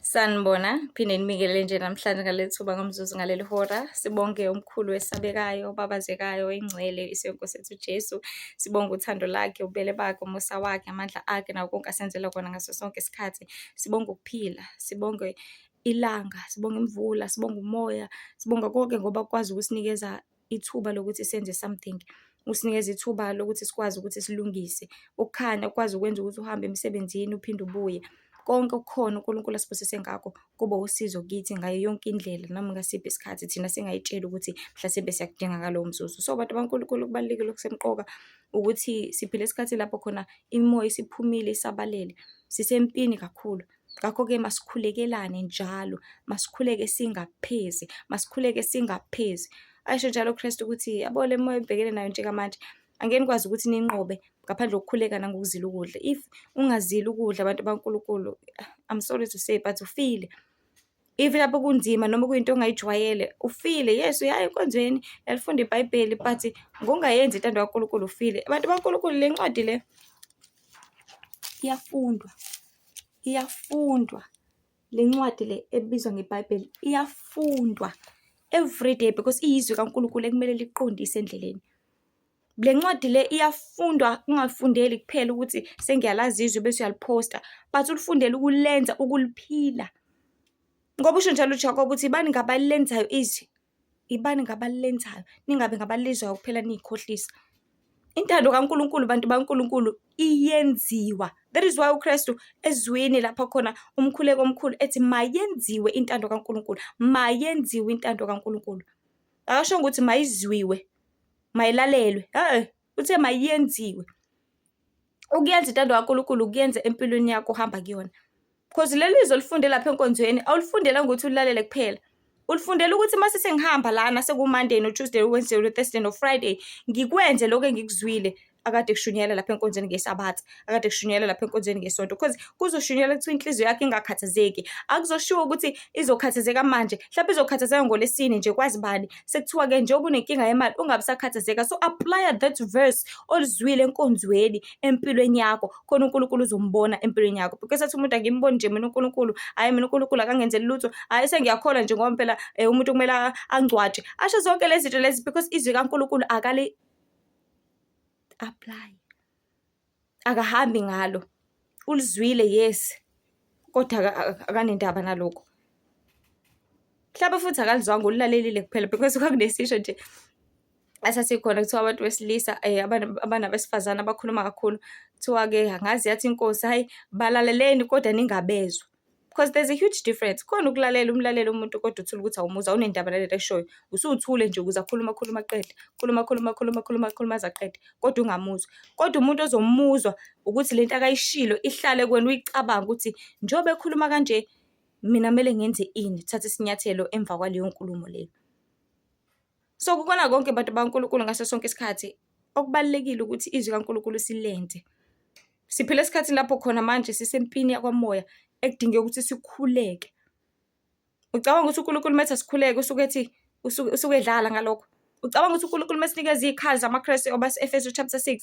Sanibona, phinde nimikele nje namhlanje ngaleli thuba ngomzuzu ngaleli hora. Sibonge umkhulu wesabekayo, obabazekayo, ingcwele isiNkosi sethu Jesu. Sibonge uthando lakhe, ububele bakhe, umusa wakhe, amandla akhe nawo konke asenzela kona ngaso sonke isikhathi. Sibonge ukuphila, sibonge ilanga, sibonge imvula, sibonge umoya, sibonga konke ngoba ukwazi ukusinikeza ithuba lokuthi senze something. Usinikeza ithuba lokuthi sikwazi ukuthi silungise, ukukhanya, ukwazi ukwenza ukuthi uhambe emsebenzini uphinde ubuye. Konke okukhona uNkulunkulu asibusise ngakho kuba usizo kithi ngayo yonke indlela noma ngasiphi isikhathi thina singayitsheli ukuthi mhlasimbe siyakudinga ngalowo mzuzu. So bantu baNkulunkulu, kubalulekile okusemqoka ukuthi siphile esikhathi lapho khona imimoya isiphumile isabalele, sisempini kakhulu. Ngakho-ke masikhulekelane njalo, masikhuleke singaphezi, masikhuleke singaphezi. Ayisho njalo uKristu ukuthi yabo le moya ebhekene nayo njengamanje angeke nikwazi ukuthi ninqobe ngaphandle kokukhuleka nangokuzila ukudla. If ungazili ukudla abantu baNkulunkulu, I'm sorry to say but ufile. If lapho kunzima noma kuyinto ongayijwayele ufile. Yes, uyaya enkonzweni, uyalifunda iBhayibheli but ngokungayenzi intando kaNkulunkulu ufile. Abantu baNkulunkulu, le ncwadi le iyafundwa. Le ncwadi le ebizwa ngeBhayibheli iyafundwa every day because iyizwi kaNkulunkulu ekumele liqondise endleleni. Le ncwadi le iyafundwa, ungafundeli kuphela ukuthi sengiyalazi izwi bese uyaliposta, but ulifundele ukulenza, ukuliphila. Ngoba usho njalo uJakobe ukuthi ibani ngabalilenzayo izwi, ibani ngabalilenzayo, ningabe ngabalizwayo kuphela niyikhohlisa. Intando kaNkulunkulu, bantu baNkulunkulu, iyenziwa. That is why uKristu ezwini lapha khona umkhuleko omkhulu ethi mayenziwe intando kaNkulunkulu, mayenziwe intando kaNkulunkulu. Akasho ukuthi mayizwiwe, mayilalelwe, uthe mayenziwe. Ukuyenza intando kaNkulunkulu ukuyenza empilweni yakho uhamba kuyona. Because leli lizwe lifunde lapha enkonzweni awulifundela ngokuthi ulilalele kuphela. Ulifundela ukuthi mase sengihamba lana sekuMonday noTuesday, Wednesday, noThursday, noFriday ngikwenze lokho engikuzwile akade kushunyela lapha enkonzweni ngeSabatha, akade kushunyela lapha enkonzweni ngeSonto. Because kuzoshunyela ukuthi inhliziyo yakhe ingakhathazeki. Akuzoshiwo ukuthi izokhathazeka manje, mhlawumbe izokhathazeka ngoLesine nje kwazi bani. Sekuthiwa ke njengoba unenkinga yemali ungabe sakhathazeka. So apply that verse olizwile enkonzweni empilweni yakho khona uNkulunkulu uzombona empilweni yakho. Because athi umuntu angimboni nje mina uNkulunkulu, hayi mina uNkulunkulu akangenzeli lutho, hayi sengiyakholwa nje ngoba phela umuntu kumele angcwatshe. Asho zonke lezi zinto lezi because izwi kaNkulunkulu akali apply, akahambi ngalo. Ulizwile yes, kodwa akanendaba nalokho. Mhlawumbe futhi akalizwanga, ulilalelile kuphela because kwakunesisho nje asasikhona kuthiwa abantu besilisa abanabesifazane abakhuluma kakhulu. Kuthiwa-ke angazi yathi inkosi, hayi balaleleni kodwa ningabezwa. Because there's a huge difference. Khona ukulalela umlalelo umuntu kodwa uthula ukuthi awumuza, awunendaba nalento eshoyo. Usuthule nje ukuze akhuluma aqede. Khuluma aze aqede. Kodwa ungamuzwa. Kodwa umuntu ozomuzwa ukuthi lento akayishilo ihlale kuwena uyicabanga ukuthi njengoba ekhuluma kanje mina kumele ngenze ini, thatha isinyathelo emva kwaleyo nkulumo leyo. So kukona konke bantu baNkulunkulu ngaso sonke isikhathi okubalekile ukuthi izwi kaNkulunkulu silenze. Siphile esikhathini lapho khona manje sisempini yakwamoya ekudingeka ukuthi sikhuleke. Ucabanga ukuthi uNkulunkulu methe sikhuleke usuke edlala ngalokho? Ucabanga ukuthi uNkulunkulu mesinikeza izikhali zamaKristu Efesu chapter 6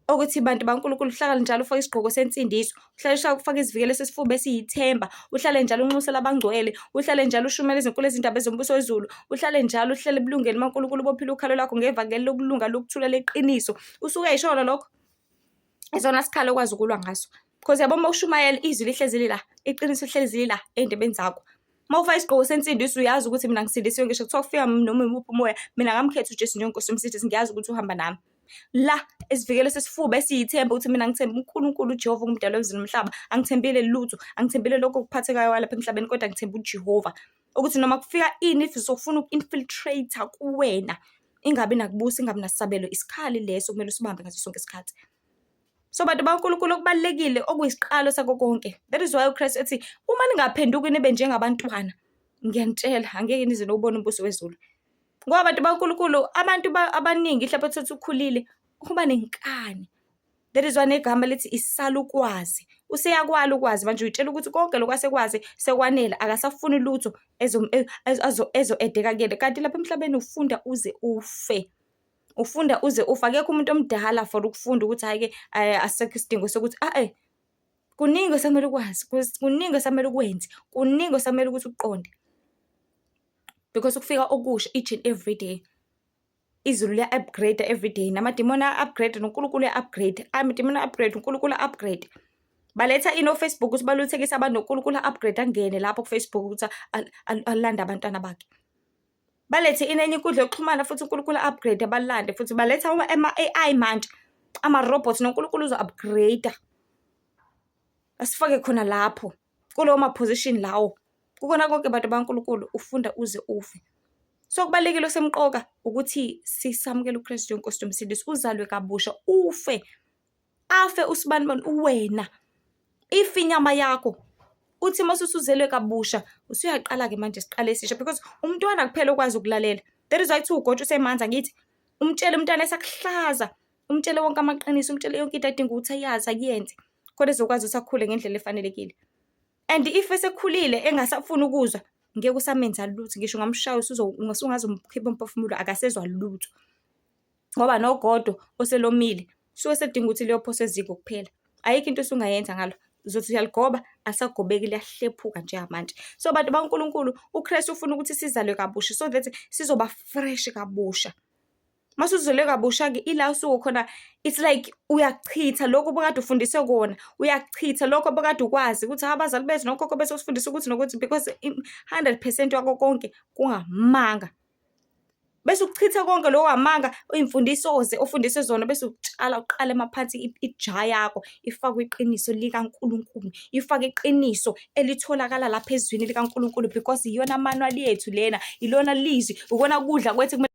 ukuthi bantu baNkulunkulu uhlale njalo ufake isigqoko sensindiso, uhlale ufake isivikelo sesifuba esiyithemba, uhlale njalo unxusela abangcwele, uhlale njalo ushumela izinkulu ezindaba zombuso wezulu, uhlale njalo uhlele ebulungeni maNkulunkulu bophila ukhalo lakho ngevangeli lokulunga lokuthula leqiniso. Usuke yishona lokho? Izona sikhalo okwazi ukulwa ngaso. Because yabo mawushumayela izwi lihlezi lila, iqiniso lihlezi lila endebeni zakho. Mawufaka isigqoko sensindiso uyazi ukuthi mina ngisindisiwe, ngisho kuthiwa kufika noma imuphi umoya, mina ngamkhetha uJesu njengenkosi yomsindisi, ngiyazi ukuthi uhamba nami. La esivikele sesifuba esiyithemba ukuthi mina ngithemba uNkulunkulu uJehova umdali wezulu nomhlaba, angithembile lutho, angithembile lokho kuphathekayo lapha emhlabeni kodwa ngithemba uJehova. Ukuthi noma kufika ini if sofuna uku-infiltrate kuwena, ingabi nakubusa, ingabi nasabelo, isikhali leso kumele usibambe ngaso sonke isikhathi. So bantu baNkulunkulu, okubalekile okuyisiqalo sakho konke. That is why uKristu ethi uma ningaphenduki nibe njengabantwana, ngiyanitshela angeke nize nokubona umbuso wezulu. Ngoba bantu baNkulunkulu, abantu abaningi mhlawumbe uthatha ukhulile ukuba nenkani. That is why negama lithi isalukwazi. Useyakwala ukwazi manje uyitshela ukuthi konke lokwasekwazi sekwanele, akasafuni lutho ezo-edeka kuyena. Kanti lapha emhlabeni ufunda uze ufe. Ufunda uze ufe. Akekho umuntu omdala for ukufunda ukuthi hayi-ke asisekho isidingo sokuthi Kuningi osamele ukwazi, kuningi osamele ukwenze, kuningi osamele ukuthi ukuqonde. Because ukufika okusha each and every day. Izulu liya-upgrade every day, namadimoni aya-upgrade, noNkulunkulu uya-upgrade. Amadimoni aya-upgrade, uNkulunkulu uya-upgrade. Baletha Facebook ukuthi baluthekise abantu, noNkulunkulu upgrade angene lapho ku-Facebook ukuthi alande abantwana bakhe. Balethe enye inkundla yokuxhumana futhi uNkulunkulu upgrade abalande futhi. Baletha ama-AI manje, ama-robots, noNkulunkulu uzo-upgrade. Asifake khona lapho kulowo ma-position lawo. Kukona konke bantu baNkulunkulu, ufunda uze ufe. So kubalekile osemqoka ukuthi sisamukele uKristu Nkosi Msindisi, uzalwe kabusha, ufe. Afe usibanibani uwena. Ife inyama yakho. Uthi mase usuzelwe kabusha, usuyaqala ke manje siqale esisha because umntwana kuphela ukwazi ukulalela. That is why kuthiwa ugotsha usemanzi angithi. Umtshele umntwana esakuhlaza, umtshele wonke amaqiniso, umtshele yonke into adinga ukuthi ayazi ayenze. Kodwa ezokwazi usakhule ngendlela efanelekile. And if esekhulile engasafuni ukuzwa, ngeke usamenza lutho. Ngisho ngamshaya usungazumkhipha umphefumulo akasezwa lutho. Ngoba nogodo oselomile suke sedinga ukuthi liyophosa eziko kuphela. Ayikho into osungayenza ngalo. Uzothi uyaligoba asagobeki liyahlephuka nje manje. So bantu baNkulunkulu, uKristu ufuna ukuthi sizalwe kabusha so that sizoba fresh kabusha. Masuzolwe kabusha ke ila usuke khona, it's like uyachitha lokho obekade ufundise kona, uyachitha lokho obekade ukwazi ukuthi abazali bethu nokhokho bese usifundisa ukuthi nokuthi because 100% yakho konke kungamanga. Bese ukuchitha konke lokho amanga imfundiso ofundise zona bese utshala uqala emaphansi ija yakho ifakwe iqiniso likaNkulunkulu, ifake iqiniso elitholakala lapha ezweni likaNkulunkulu because iyona manual yethu lena, ilona lizwi, ukona kudla kwethu